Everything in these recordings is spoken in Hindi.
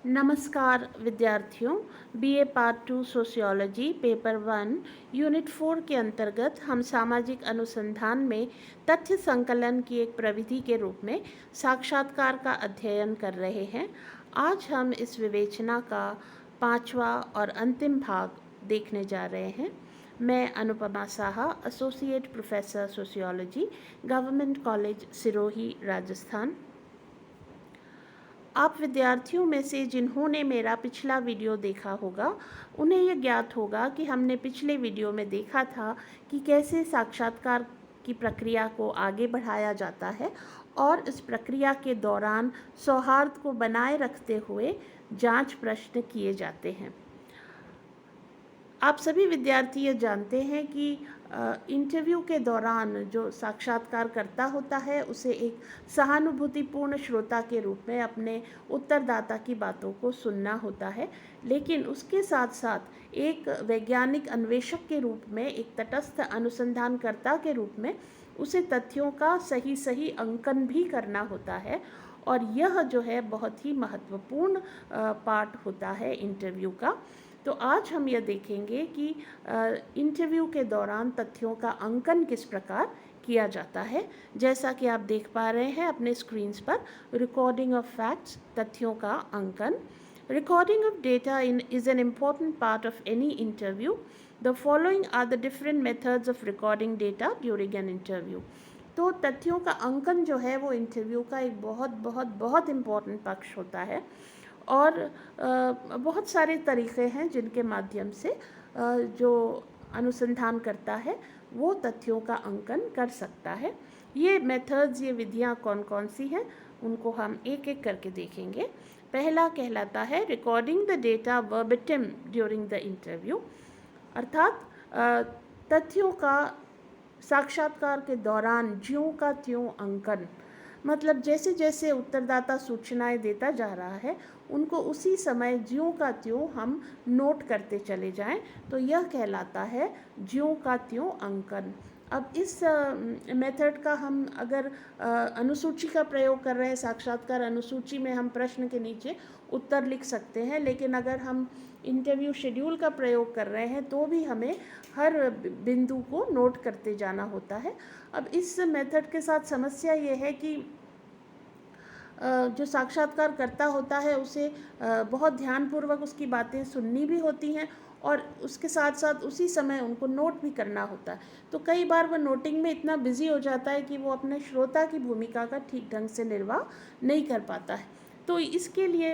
नमस्कार विद्यार्थियों। BA part 2 sociology paper 1 unit 4 के अंतर्गत हम सामाजिक अनुसंधान में तथ्य संकलन की एक प्रविधि के रूप में साक्षात्कार का अध्ययन कर रहे हैं। आज हम इस विवेचना का 5वां और अंतिम भाग देखने जा रहे हैं। मैं Anupama Saha, associate professor sociology, government college Sirohi, Rajasthan. आप विद्यार्थियों में से जिन्होंने मेरा पिछला वीडियो देखा होगा उन्हें यह ज्ञात होगा कि हमने पिछले वीडियो में देखा था कि कैसे साक्षात्कार की प्रक्रिया को आगे बढ़ाया जाता है और इस प्रक्रिया के दौरान सौहार्द को बनाए रखते हुए जांच प्रश्न किए जाते हैं। आप सभी विद्यार्थी ये जानते हैं कि इंटरव्यू के दौरान जो साक्षात्कारकर्ता होता है उसे एक सहानुभूतिपूर्ण श्रोता के रूप में अपने उत्तरदाता की बातों को सुनना होता है, लेकिन उसके साथ साथ एक वैज्ञानिक अन्वेषक के रूप में, एक तटस्थ अनुसंधानकर्ता के रूप में उसे तथ्यों का सही अंकन भी करना होता है। और यह जो है बहुत ही महत्वपूर्ण पार्ट होता है इंटरव्यू का। तो आज हम यह देखेंगे कि इंटरव्यू के दौरान तथ्यों का अंकन किस प्रकार किया जाता है। जैसा कि आप देख पा रहे हैं अपने स्क्रीन्स पर, रिकॉर्डिंग ऑफ फैक्ट्स, तथ्यों का अंकन। Recording of data is an important part of any interview. The following are the different methods of recording data during an interview. तो तथ्यों का अंकन जो है वो इंटरव्यू का एक बहुत इम्पॉर्टेंट पक्ष होता है और बहुत सारे तरीक़े हैं जिनके माध्यम से जो अनुसंधान करता है वो तथ्यों का अंकन कर सकता है। ये मेथड्स, ये विधियाँ कौन कौन सी हैं उनको हम एक एक करके देखेंगे। पहला कहलाता है recording the data verbatim during the interview, अर्थात तथ्यों का साक्षात्कार के दौरान ज्यों का त्यों अंकन। मतलब जैसे जैसे उत्तरदाता सूचनाएं देता जा रहा है उनको उसी समय ज्यों का त्यों हम नोट करते चले जाएं, तो यह कहलाता है ज्यों का त्यों अंकन। अब इस मेथड का हम अगर अनुसूची का प्रयोग कर रहे हैं, साक्षात्कार अनुसूची में हम प्रश्न के नीचे उत्तर लिख सकते हैं, लेकिन अगर हम इंटरव्यू शेड्यूल का प्रयोग कर रहे हैं तो भी हमें हर बिंदु को नोट करते जाना होता है। अब इस मेथड के साथ समस्या ये है कि जो साक्षात्कार करता होता है उसे बहुत ध्यानपूर्वक उसकी बातें सुननी भी होती हैं और उसके साथ साथ उसी समय उनको नोट भी करना होता है। तो कई बार वह नोटिंग में इतना बिजी हो जाता है कि वो अपने श्रोता की भूमिका का ठीक ढंग से निर्वाह नहीं कर पाता है। तो इसके लिए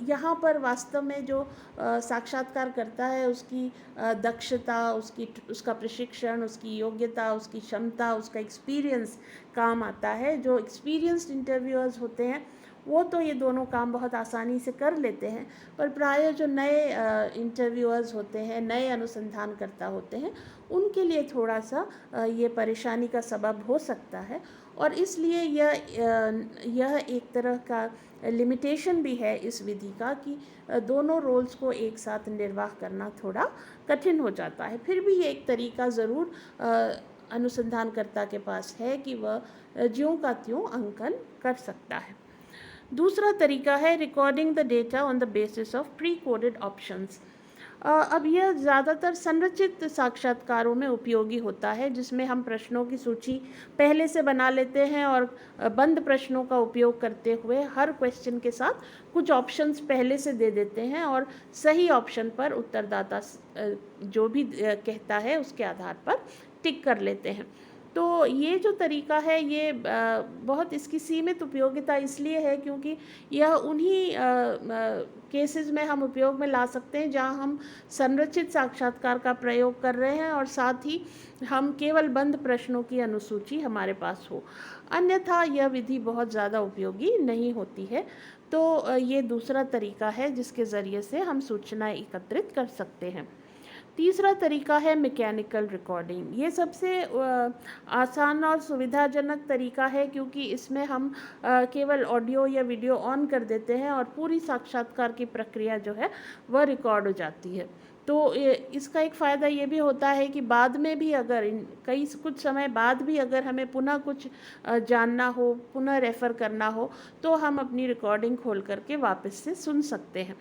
यहाँ पर वास्तव में जो साक्षात्कार करता है उसकी दक्षता, उसका प्रशिक्षण, उसकी योग्यता, उसकी क्षमता, उसका एक्सपीरियंस काम आता है। जो एक्सपीरियंस्ड इंटरव्यूअर्स होते हैं वो तो ये दोनों काम बहुत आसानी से कर लेते हैं, पर प्रायः जो नए इंटरव्यूअर्स होते हैं, नए अनुसंधानकर्ता होते हैं, उनके लिए थोड़ा सा ये परेशानी का सबब हो सकता है। और इसलिए यह एक तरह का लिमिटेशन भी है इस विधि का कि दोनों रोल्स को एक साथ निर्वाह करना थोड़ा कठिन हो जाता है। फिर भी ये एक तरीका ज़रूर अनुसंधानकर्ता के पास है कि वह ज्यों का त्यों अंकन कर सकता है। दूसरा तरीका है recording the data on the basis of pre coded options. अब यह ज़्यादातर संरचित साक्षात्कारों में उपयोगी होता है, जिसमें हम प्रश्नों की सूची पहले से बना लेते हैं और बंद प्रश्नों का उपयोग करते हुए हर क्वेश्चन के साथ कुछ ऑप्शंस पहले से दे देते हैं और सही ऑप्शन पर उत्तरदाता जो भी कहता है उसके आधार पर टिक कर लेते हैं। तो ये जो तरीका है ये बहुत इसकी सीमित उपयोगिता इसलिए है क्योंकि यह उन्हीं केसेस में हम उपयोग में ला सकते हैं जहां हम संरचित साक्षात्कार का प्रयोग कर रहे हैं और साथ ही हम केवल बंद प्रश्नों की अनुसूची हमारे पास हो। अन्यथा यह विधि बहुत ज़्यादा उपयोगी नहीं होती है। तो ये दूसरा तरीका है जिसके ज़रिए से हम सूचनाएं एकत्रित कर सकते हैं। तीसरा तरीका है मैकेनिकल रिकॉर्डिंग। ये सबसे आसान और सुविधाजनक तरीका है, क्योंकि इसमें हम केवल ऑडियो या वीडियो ऑन कर देते हैं और पूरी साक्षात्कार की प्रक्रिया जो है वह रिकॉर्ड हो जाती है। तो इसका एक फ़ायदा ये भी होता है कि बाद में भी अगर कई कुछ समय बाद भी अगर हमें पुनः कुछ जानना हो, पुनः रेफ़र करना हो, तो हम अपनी रिकॉर्डिंग खोल करके वापस से सुन सकते हैं।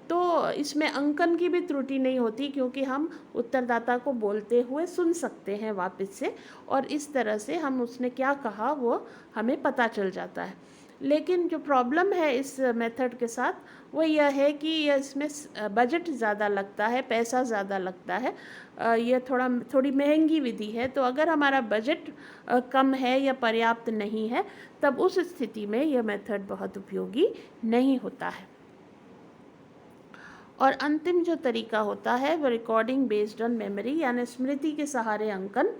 तो इसमें अंकन की भी त्रुटि नहीं होती, क्योंकि हम उत्तरदाता को बोलते हुए सुन सकते हैं वापस से, और इस तरह से हम उसने क्या कहा वो हमें पता चल जाता है। लेकिन जो प्रॉब्लम है इस मेथड के साथ वो यह है कि इसमें बजट ज़्यादा लगता है, पैसा ज़्यादा लगता है। यह थोड़ी महंगी विधि है। तो अगर हमारा बजट कम है या पर्याप्त नहीं है, तब उस स्थिति में यह मेथड बहुत उपयोगी नहीं होता है। और अंतिम जो तरीका होता है वो रिकॉर्डिंग बेस्ड ऑन मेमोरी, यानी स्मृति के सहारे अंकन।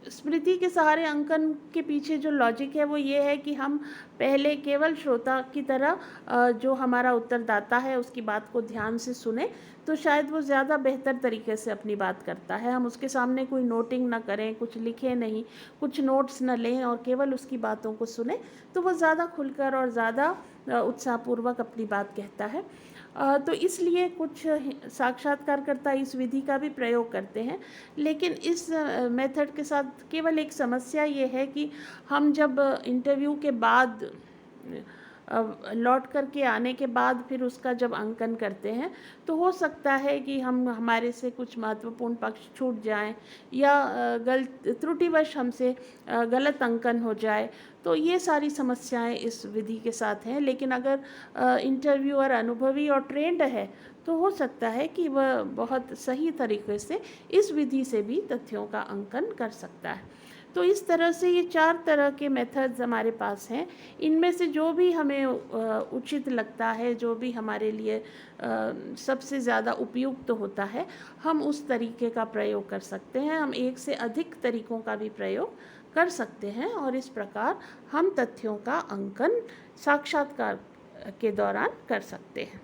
स्मृति के सहारे अंकन के पीछे जो लॉजिक है वो ये है कि हम पहले केवल श्रोता की तरह जो हमारा उत्तरदाता है उसकी बात को ध्यान से सुने, तो शायद वो ज़्यादा बेहतर तरीके से अपनी बात करता है। हम उसके सामने कोई नोटिंग ना करें, कुछ लिखें नहीं, कुछ नोट्स न लें और केवल उसकी बातों को सुने, तो वो ज़्यादा खुलकर और ज़्यादा उत्साहपूर्वक अपनी बात कहता है। तो इसलिए कुछ साक्षात्कारकर्ता इस विधि का भी प्रयोग करते हैं। लेकिन इस मेथड के साथ केवल एक समस्या ये है कि हम जब इंटरव्यू के बाद लौट करके आने के बाद फिर उसका जब अंकन करते हैं, तो हो सकता है कि हमारे से कुछ महत्वपूर्ण पक्ष छूट जाएं, या त्रुटिवश हमसे गलत अंकन हो जाए। तो ये सारी समस्याएं इस विधि के साथ हैं। लेकिन अगर इंटरव्यूअर अनुभवी और ट्रेंड है, तो हो सकता है कि वह बहुत सही तरीके से इस विधि से भी तथ्यों का अंकन कर सकता है। तो इस तरह से ये 4 तरह के मेथड्स हमारे पास हैं। इनमें से जो भी हमें उचित लगता है, जो भी हमारे लिए सबसे ज़्यादा उपयुक्त होता है, हम उस तरीके का प्रयोग कर सकते हैं। हम एक से अधिक तरीकों का भी प्रयोग कर सकते हैं, और इस प्रकार हम तथ्यों का अंकन साक्षात्कार के दौरान कर सकते हैं।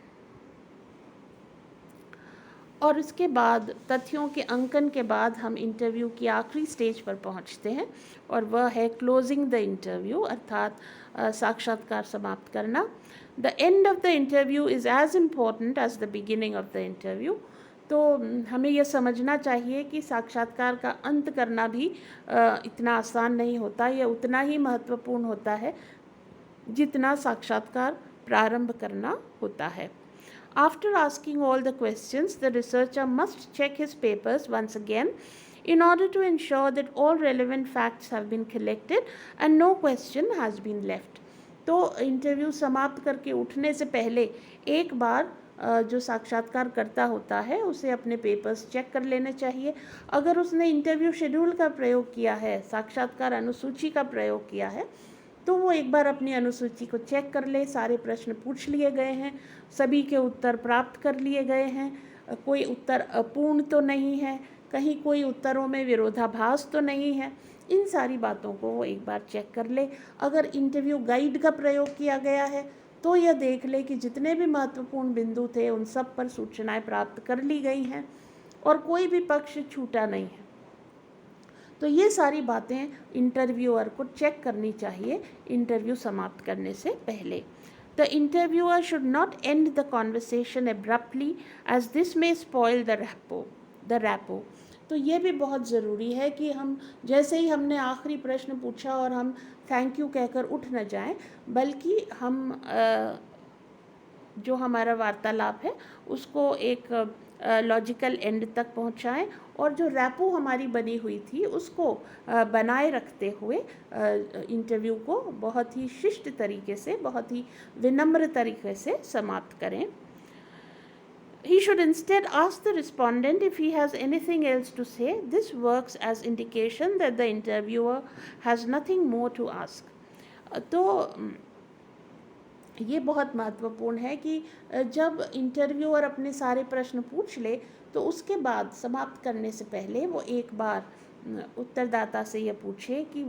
और इसके बाद तथ्यों के अंकन के बाद हम इंटरव्यू की आखिरी स्टेज पर पहुंचते हैं, और वह है क्लोजिंग द इंटरव्यू, अर्थात साक्षात्कार समाप्त करना। The end of the interview is as important as the beginning of the interview. तो हमें यह समझना चाहिए कि साक्षात्कार का अंत करना भी इतना आसान नहीं होता। यह उतना ही महत्वपूर्ण होता है जितना साक्षात्कार प्रारंभ करना होता है। After asking all the questions, the researcher must check his papers once again in order to ensure that all relevant facts have been collected and no question has been left. तो इंटरव्यू समाप्त करके उठने से पहले एक बार जो साक्षात्कार करता होता है उसे अपने पेपर्स चेक कर लेने चाहिए। अगर उसने इंटरव्यू शेड्यूल का प्रयोग किया है, साक्षात्कार अनुसूची का प्रयोग किया है, तो वो एक बार अपनी अनुसूची को चेक कर ले। सारे प्रश्न पूछ लिए गए हैं, सभी के उत्तर प्राप्त कर लिए गए हैं, कोई उत्तर अपूर्ण तो नहीं है, कहीं कोई उत्तरों में विरोधाभास तो नहीं है। इन सारी बातों को वो एक बार चेक कर ले। अगर इंटरव्यू गाइड का प्रयोग किया गया है, तो यह देख ले कि जितने भी महत्वपूर्ण बिंदु थे उन सब पर सूचनाएं प्राप्त कर ली गई हैं और कोई भी पक्ष छूटा नहीं है। तो ये सारी बातें इंटरव्यूअर को चेक करनी चाहिए इंटरव्यू समाप्त करने से पहले। The interviewer should not end the conversation abruptly as this may spoil the rapport. तो ये भी बहुत ज़रूरी है कि हम जैसे ही हमने आखिरी प्रश्न पूछा और हम थैंक यू कहकर उठ न जाएं, बल्कि हम जो हमारा वार्तालाप है उसको एक लॉजिकल एंड तक पहुंचाएं, और जो रैपो हमारी बनी हुई थी उसको बनाए रखते हुए इंटरव्यू को बहुत ही शिष्ट तरीके से, बहुत ही विनम्र तरीके से समाप्त करें। He should instead ask the respondent if he has anything else to say. This works as indication that the interviewer has nothing more to ask. तो ये बहुत महत्वपूर्ण है कि जब इंटरव्यूअर अपने सारे प्रश्न पूछ ले, तो उसके बाद समाप्त करने से पहले वो एक बार उत्तरदाता से ये पूछे कि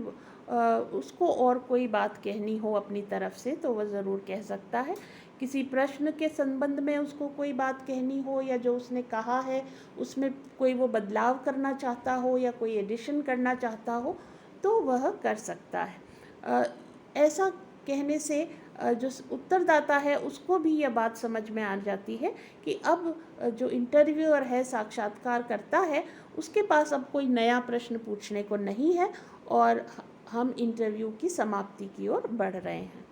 उसको और कोई बात कहनी हो अपनी तरफ से तो वह ज़रूर कह सकता है। किसी प्रश्न के संबंध में उसको कोई बात कहनी हो या जो उसने कहा है उसमें कोई वो बदलाव करना चाहता हो या कोई एडिशन करना चाहता हो तो वह कर सकता है। ऐसा कहने से जो उत्तरदाता है उसको भी यह बात समझ में आ जाती है कि अब जो इंटरव्यूअर है, साक्षात्कार करता है, उसके पास अब कोई नया प्रश्न पूछने को नहीं है और हम इंटरव्यू की समाप्ति की ओर बढ़ रहे हैं।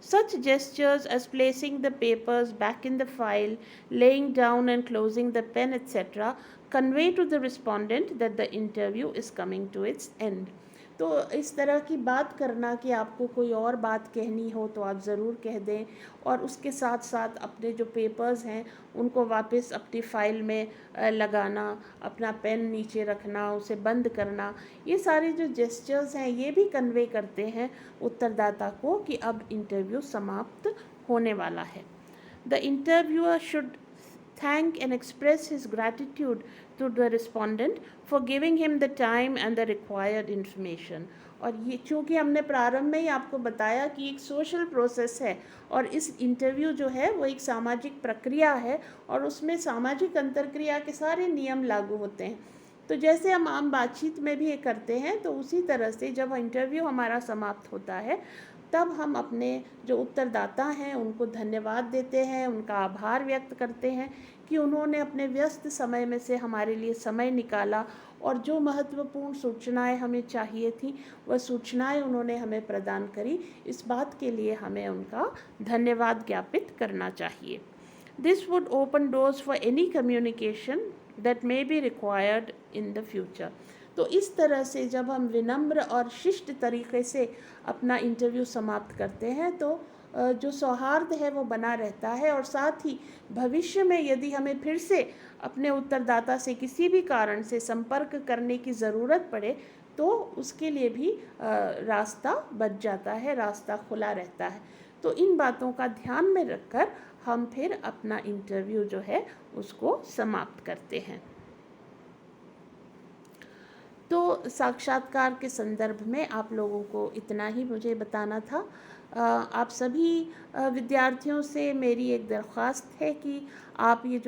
Such gestures as placing the papers back in the file, laying down and closing the pen, etc., convey to the respondent that the interview is coming to its end. तो इस तरह की बात करना कि आपको कोई और बात कहनी हो तो आप ज़रूर कह दें और उसके साथ साथ अपने जो पेपर्स हैं उनको वापस अपनी फ़ाइल में लगाना, अपना पेन नीचे रखना, उसे बंद करना, ये सारे जो जेस्चर्स हैं ये भी कन्वे करते हैं उत्तरदाता को कि अब इंटरव्यू समाप्त होने वाला है। The interviewer should thank and express his gratitude to the respondent for giving him the time and the required information. और ये चूँकि हमने प्रारंभ में ही आपको बताया कि एक सोशल प्रोसेस है और इस इंटरव्यू जो है वो एक सामाजिक प्रक्रिया है और उसमें सामाजिक अंतर्क्रिया के सारे नियम लागू होते हैं। तो जैसे हम आम बातचीत में भी ये करते हैं तो उसी तरह से जब इंटरव्यू हमारा समाप्त होता है तब हम अपने जो उत्तरदाता हैं उनको धन्यवाद देते हैं, उनका आभार व्यक्त करते हैं कि उन्होंने अपने व्यस्त समय में से हमारे लिए समय निकाला और जो महत्वपूर्ण सूचनाएं हमें चाहिए थी वह सूचनाएं उन्होंने हमें प्रदान करी। इस बात के लिए हमें उनका धन्यवाद ज्ञापित करना चाहिए। This would open doors for any communication that may be required in the future. तो इस तरह से जब हम विनम्र और शिष्ट तरीके से अपना इंटरव्यू समाप्त करते हैं तो जो सौहार्द है वो बना रहता है और साथ ही भविष्य में यदि हमें फिर से अपने उत्तरदाता से किसी भी कारण से संपर्क करने की ज़रूरत पड़े तो उसके लिए भी रास्ता बच जाता है, रास्ता खुला रहता है। तो इन बातों का ध्यान में रखकर हम फिर अपना इंटरव्यू जो है उसको समाप्त करते हैं। तो साक्षात्कार के संदर्भ में आप लोगों को इतना ही मुझे बताना था। आप सभी विद्यार्थियों से मेरी एक दरख्वास्त है कि आप ये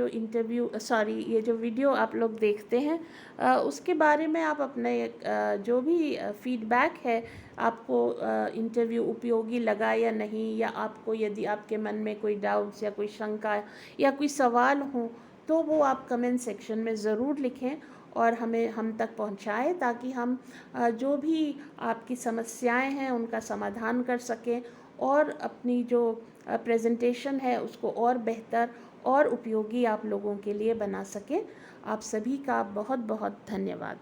जो वीडियो आप लोग देखते हैं उसके बारे में आप अपने जो भी फीडबैक है, आपको इंटरव्यू उपयोगी लगा या नहीं, या आपको यदि आपके मन में कोई डाउट्स या कोई शंका या कोई सवाल हो तो वो आप कमेंट सेक्शन में ज़रूर लिखें और हम तक पहुंचाएं ताकि हम जो भी आपकी समस्याएं हैं उनका समाधान कर सकें और अपनी जो प्रेजेंटेशन है उसको और बेहतर और उपयोगी आप लोगों के लिए बना सकें। आप सभी का बहुत बहुत धन्यवाद।